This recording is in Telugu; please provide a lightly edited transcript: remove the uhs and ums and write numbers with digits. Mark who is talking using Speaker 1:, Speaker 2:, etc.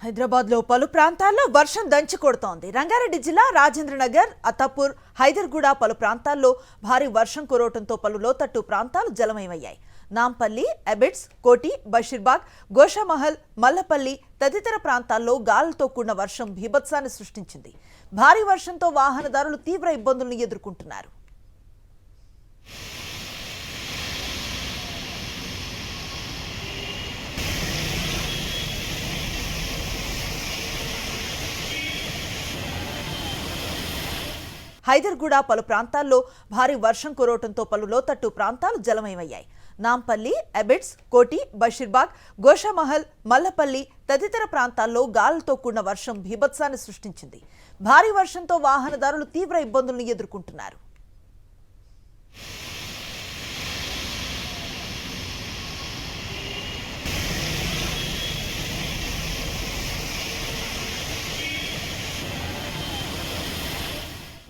Speaker 1: హైదరాబాద్ లో పలు ప్రాంతాల్లో వర్షం దంచి కొడుతోంది. రంగారెడ్డి జిల్లా రాజేంద్రనగర్, అత్తాపూర్, హైదర్గూడ పలు ప్రాంతాల్లో భారీ వర్షం కురవడంతో పలు లోతట్టు ప్రాంతాలు జలమయమయ్యాయి. నాంపల్లి, అబిడ్స్, కోటి, బషీర్బాగ్, గోషామహల్, మల్లపల్లి తదితర ప్రాంతాల్లో గాలులతో కూడిన వర్షం బీభత్సాన్ని సృష్టించింది. భారీ వర్షంతో వాహనదారులు తీవ్ర ఇబ్బందులను ఎదుర్కొంటున్నారు. హైదర్గూడ పలు ప్రాంతాల్లో భారీ వర్షం కురవడంతో పలు లోతట్టు ప్రాంతాలు జలమయమయ్యాయి. నాంపల్లి, అబిడ్స్, కోటి, బషీర్బాగ్, గోషామహల్, మల్లపల్లి తదితర ప్రాంతాల్లో గాలులతో కూడిన వర్షం బీభత్సాన్ని సృష్టించింది. భారీ వర్షంతో వాహనదారులు తీవ్ర ఇబ్బందులను ఎదుర్కొంటున్నారు.